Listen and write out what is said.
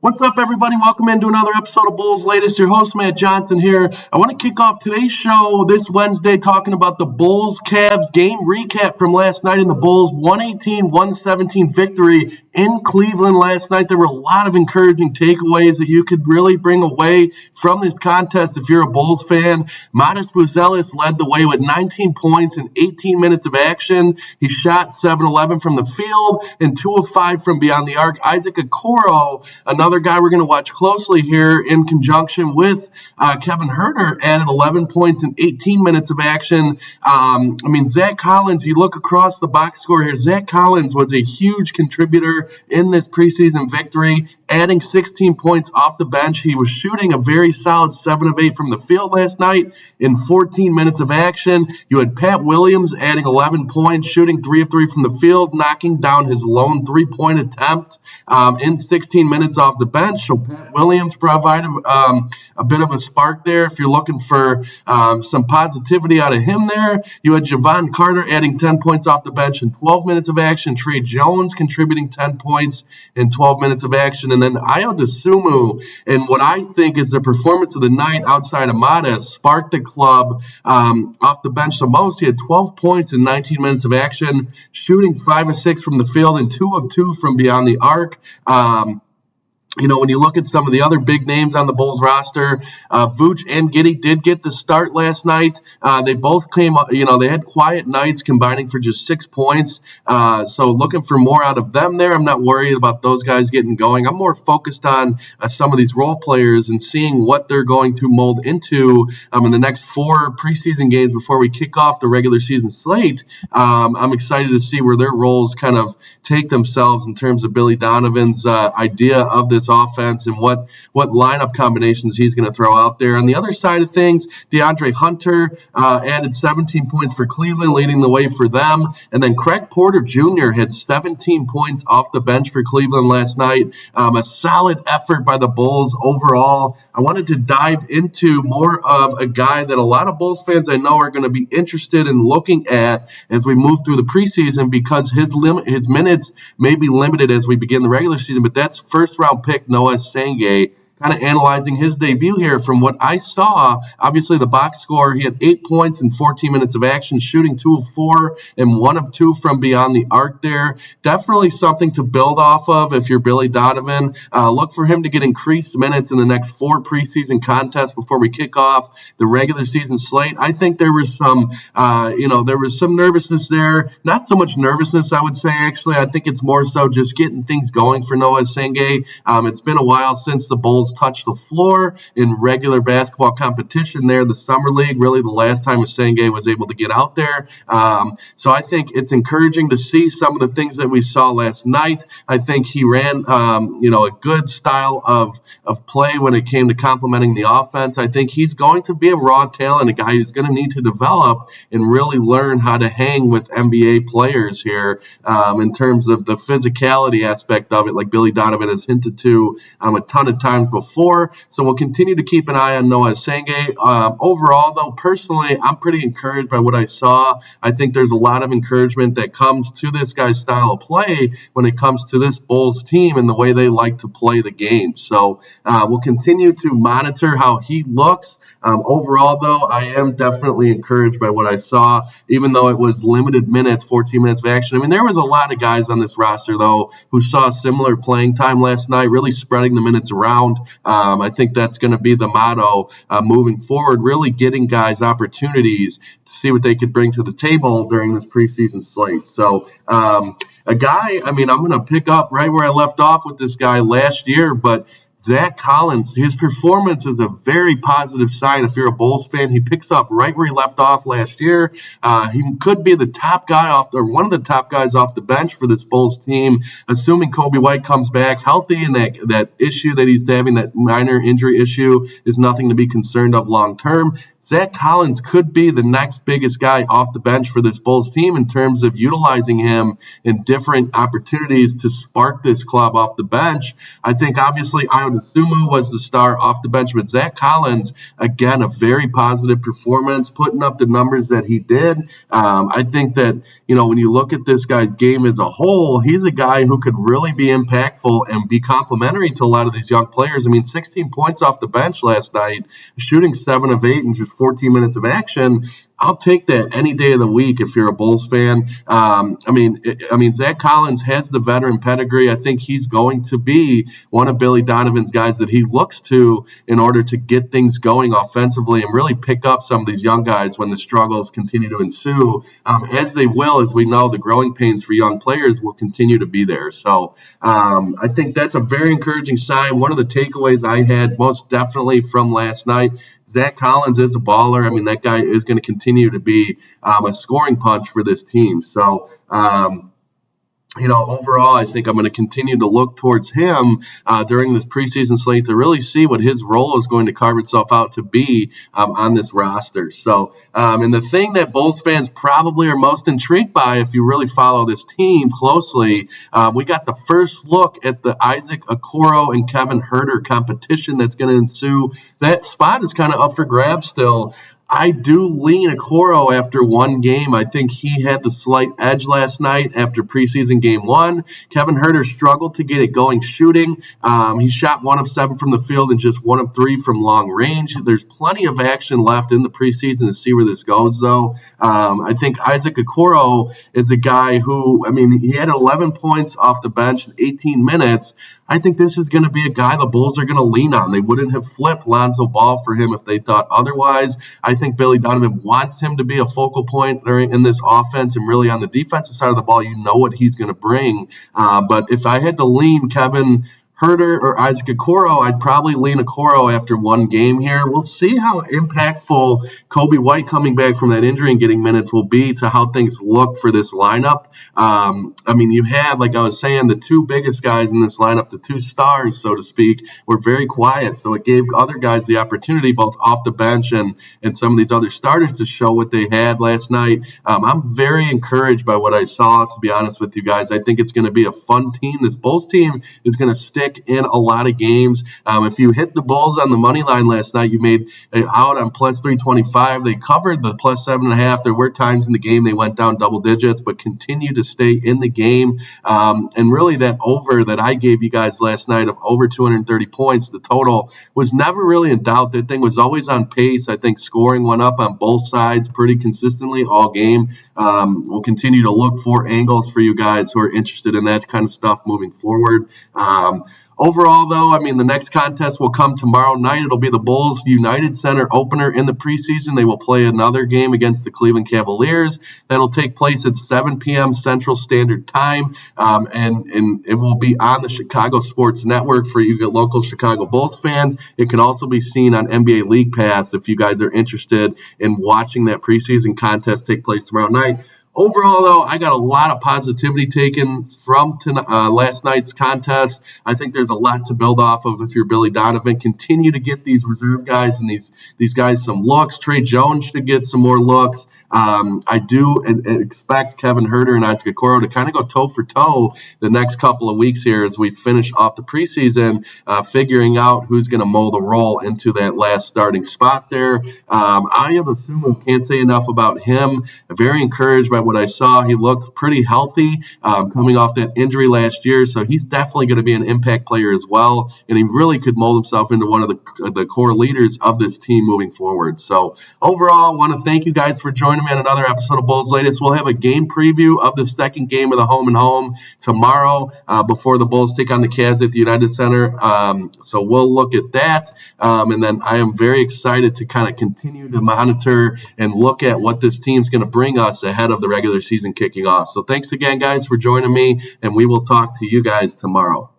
What's up, everybody? Welcome into another episode of Bulls Latest. Your host, Matt Johnson here. I want to kick off today's show this Wednesday talking about the Bulls-Cavs game recap from last night in the Bulls 118-117 victory in Cleveland last night. There were a lot of encouraging takeaways that you could really bring away from this contest if you're a Bulls fan. Matas Buzelis led the way with 19 points in 18 minutes of action. He shot 7-11 from the field and 2 of 5 from beyond the arc. Isaac Okoro, another guy we're going to watch closely here in conjunction with Kevin Huerter, added 11 points in 18 minutes of action. Zach Collins, you look across the box score here, Zach Collins was a huge contributor in this preseason victory, adding 16 points off the bench. He was shooting a very solid 7 of 8 from the field last night in 14 minutes of action. You had Pat Williams adding 11 points, shooting 3 of 3 from the field, knocking down his lone 3-point attempt in 16 minutes off the bench. So Pat Williams provided a bit of a spark there. If you're looking for some positivity out of him there, you had Javon Carter adding 10 points off the bench in 12 minutes of action. Tre Jones contributing 10 points in 12 minutes of action. And then Ayo Dosunmu, and what I think is the performance of the night outside of Matas, sparked the club off the bench the most. He had 12 points in 19 minutes of action, shooting 5 of 6 from the field and 2 of 2 from beyond the arc. When you look at some of the other big names on the Bulls roster, Vooch and Giddey did get the start last night. They both came, they had quiet nights combining for just 6 points. So looking for more out of them there. I'm not worried about those guys getting going. I'm more focused on some of these role players and seeing what they're going to mold into in the next 4 preseason games before we kick off the regular season slate. I'm excited to see where their roles kind of take themselves in terms of Billy Donovan's idea of this offense and what lineup combinations he's going to throw out there. On the other side of things, DeAndre Hunter added 17 points for Cleveland, leading the way for them. And then Craig Porter Jr. had 17 points off the bench for Cleveland last night. A solid effort by the Bulls overall. I wanted to dive into more of a guy that a lot of Bulls fans I know are going to be interested in looking at as we move through the preseason, because his minutes may be limited as we begin the regular season, but that's first-round pick Noah Senge. Kind of analyzing his debut here. From what I saw, obviously the box score, he had 8 points in 14 minutes of action, shooting 2 of 4 and 1 of 2 from beyond the arc there. Definitely something to build off of if you're Billy Donovan. Look for him to get increased minutes in the next 4 preseason contests before we kick off the regular season slate. I think there was some nervousness there. Not so much nervousness, I would say, actually. I think it's more so just getting things going for Noah Senge. It's been a while since the Bulls touched the floor in regular basketball competition there. The Summer League, really the last time Senge was able to get out there. So I think it's encouraging to see some of the things that we saw last night. I think he ran, a good style of play when it came to complementing the offense. I think he's going to be a raw talent, a guy who's going to need to develop and really learn how to hang with NBA players here in terms of the physicality aspect of it, like Billy Donovan has hinted to a ton of times before. So we'll continue to keep an eye on Noah Senge. Overall, though, personally, I'm pretty encouraged by what I saw. I think there's a lot of encouragement that comes to this guy's style of play when it comes to this Bulls team and the way they like to play the game. So we'll continue to monitor how he looks. Overall, though, I am definitely encouraged by what I saw, even though it was limited minutes, 14 minutes of action. There was a lot of guys on this roster, though, who saw similar playing time last night, really spreading the minutes around. I think that's going to be the motto moving forward, really getting guys opportunities to see what they could bring to the table during this preseason slate. So, a guy, I'm going to pick up right where I left off with this guy last year, but Zach Collins, his performance is a very positive sign. If you're a Bulls fan, he picks up right where he left off last year. He could be the top guy one of the top guys off the bench for this Bulls team, assuming Kobe White comes back healthy and that issue that he's having, that minor injury issue, is nothing to be concerned of long term. Zach Collins could be the next biggest guy off the bench for this Bulls team in terms of utilizing him in different opportunities to spark this club off the bench. I think obviously Ayo Dosunmu was the star off the bench, but Zach Collins, again, a very positive performance, putting up the numbers that he did. I think that, when you look at this guy's game as a whole, he's a guy who could really be impactful and be complementary to a lot of these young players. 16 points off the bench last night, shooting 7 of 8 in just 14 minutes of action. I'll take that any day of the week if you're a Bulls fan. Zach Collins has the veteran pedigree. I think he's going to be one of Billy Donovan's guys that he looks to in order to get things going offensively and really pick up some of these young guys when the struggles continue to ensue. As they will, as we know, the growing pains for young players will continue to be there. So I think that's a very encouraging sign. One of the takeaways I had most definitely from last night, Zach Collins is a baller. That guy is going to continue to be a scoring punch for this team. So, overall, I think I'm going to continue to look towards him during this preseason slate to really see what his role is going to carve itself out to be on this roster. So, and the thing that Bulls fans probably are most intrigued by, if you really follow this team closely, we got the first look at the Isaac Okoro and Kevin Huerter competition that's going to ensue. That spot is kind of up for grabs still. I do lean Okoro after one game. I think he had the slight edge last night after preseason game 1. Kevin Huerter struggled to get it going shooting. He shot 1 of 7 from the field and just 1 of 3 from long range. There's plenty of action left in the preseason to see where this goes, though. I think Isaac Okoro is a guy who, he had 11 points off the bench in 18 minutes. I think this is going to be a guy the Bulls are going to lean on. They wouldn't have flipped Lonzo Ball for him if they thought otherwise. I think Billy Donovan wants him to be a focal point in this offense, and really on the defensive side of the ball, you know what he's going to bring. But if I had to lean Kevin Huerter or Isaac Okoro, I'd probably lean Okoro after one game here. We'll see how impactful Coby White coming back from that injury and getting minutes will be to how things look for this lineup. You had, like I was saying, the two biggest guys in this lineup, the two stars, so to speak, were very quiet. So it gave other guys the opportunity, both off the bench and some of these other starters, to show what they had last night. I'm very encouraged by what I saw, to be honest with you guys. I think it's going to be a fun team. This Bulls team is going to stick in a lot of games. If you hit the Bulls on the money line last night, you made out on plus 325. They covered the plus 7.5. There were times in the game they went down double digits, but continued to stay in the game. And really that over that I gave you guys last night of over 230 points, the total was never really in doubt. That thing was always on pace. I think scoring went up on both sides pretty consistently all game. We'll continue to look for angles for you guys who are interested in that kind of stuff moving forward. Overall, though, the next contest will come tomorrow night. It'll be the Bulls United Center opener in the preseason. They will play another game against the Cleveland Cavaliers. That'll take place at 7 p.m. Central Standard Time, and it will be on the Chicago Sports Network for you local Chicago Bulls fans. It can also be seen on NBA League Pass if you guys are interested in watching that preseason contest take place tomorrow night. Overall, though, I got a lot of positivity taken from last night's contest. I think there's a lot to build off of if you're Billy Donovan. Continue to get these reserve guys and these guys some looks. Trey Jones should get some more looks. I do expect Kevin Huerter and Isaac Okoro to kind of go toe for toe the next couple of weeks here as we finish off the preseason, figuring out who's going to mold a role into that last starting spot there. Ayo Dosunmu, can't say enough about him. Very encouraged by what I saw. He looked pretty healthy coming off that injury last year, so he's definitely going to be an impact player as well, and he really could mold himself into one of the core leaders of this team moving forward. So overall, I want to thank you guys for joining me on another episode of Bulls Latest. We'll have a game preview of the second game of the home and home tomorrow before the Bulls take on the Cavs at the United Center. So we'll look at that. And then I am very excited to kind of continue to monitor and look at what this team's going to bring us ahead of the regular season kicking off. So thanks again, guys, for joining me, and we will talk to you guys tomorrow.